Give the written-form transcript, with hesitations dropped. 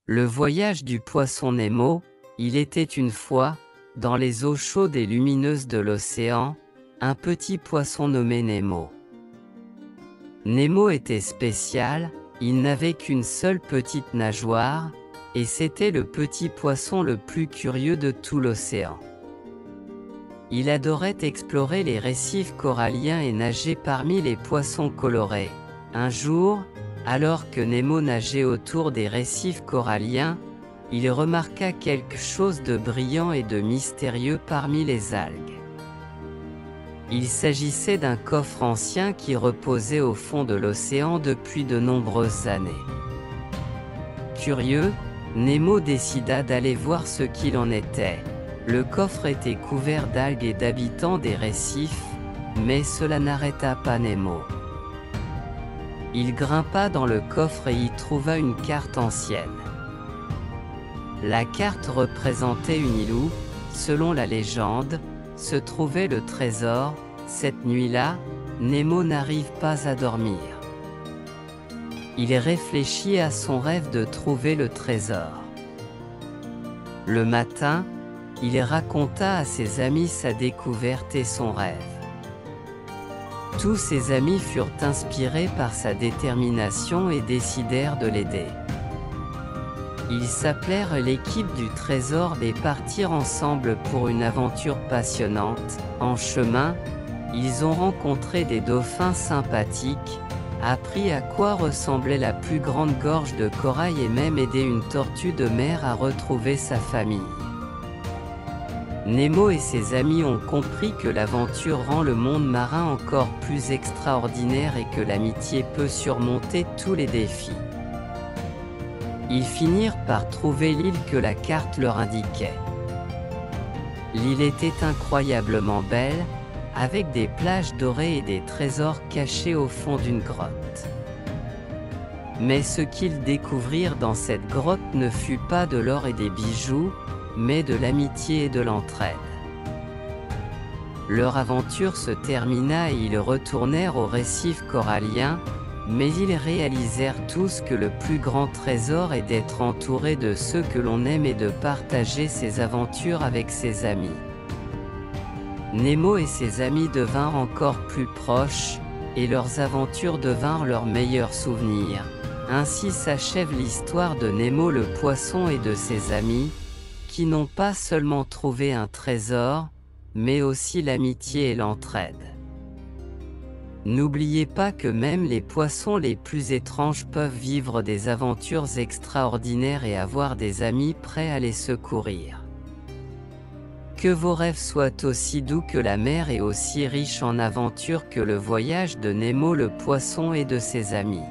Le voyage du poisson Nemo. Il était une fois, dans les eaux chaudes et lumineuses de l'océan, un petit poisson nommé Nemo. Nemo était spécial, il n'avait qu'une seule petite nageoire, et c'était le petit poisson le plus curieux de tout l'océan. Il adorait explorer les récifs coralliens et nager parmi les poissons colorés. Un jour, alors que Nemo nageait autour des récifs coralliens, il remarqua quelque chose de brillant et de mystérieux parmi les algues. Il s'agissait d'un coffre ancien qui reposait au fond de l'océan depuis de nombreuses années. Curieux, Nemo décida d'aller voir ce qu'il en était. Le coffre était couvert d'algues et d'habitants des récifs, mais cela n'arrêta pas Nemo. Il grimpa dans le coffre et y trouva une carte ancienne. La carte représentait une île où, selon la légende, se trouvait le trésor. Cette nuit-là, Nemo n'arrive pas à dormir. Il réfléchit à son rêve de trouver le trésor. Le matin, il raconta à ses amis sa découverte et son rêve. Tous ses amis furent inspirés par sa détermination et décidèrent de l'aider. Ils s'appelèrent l'équipe du trésor et partirent ensemble pour une aventure passionnante. En chemin, ils ont rencontré des dauphins sympathiques, appris à quoi ressemblait la plus grande gorge de corail et même aidé une tortue de mer à retrouver sa famille. Nemo et ses amis ont compris que l'aventure rend le monde marin encore plus extraordinaire et que l'amitié peut surmonter tous les défis. Ils finirent par trouver l'île que la carte leur indiquait. L'île était incroyablement belle, avec des plages dorées et des trésors cachés au fond d'une grotte. Mais ce qu'ils découvrirent dans cette grotte ne fut pas de l'or et des bijoux, mais de l'amitié et de l'entraide. Leur aventure se termina et ils retournèrent au récif corallien, mais ils réalisèrent tous que le plus grand trésor est d'être entouré de ceux que l'on aime et de partager ses aventures avec ses amis. Nemo et ses amis devinrent encore plus proches, et leurs aventures devinrent leurs meilleurs souvenirs. Ainsi s'achève l'histoire de Nemo le poisson et de ses amis, qui n'ont pas seulement trouvé un trésor, mais aussi l'amitié et l'entraide. N'oubliez pas que même les poissons les plus étranges peuvent vivre des aventures extraordinaires et avoir des amis prêts à les secourir. Que vos rêves soient aussi doux que la mer et aussi riches en aventures que le voyage de Nemo le poisson et de ses amis.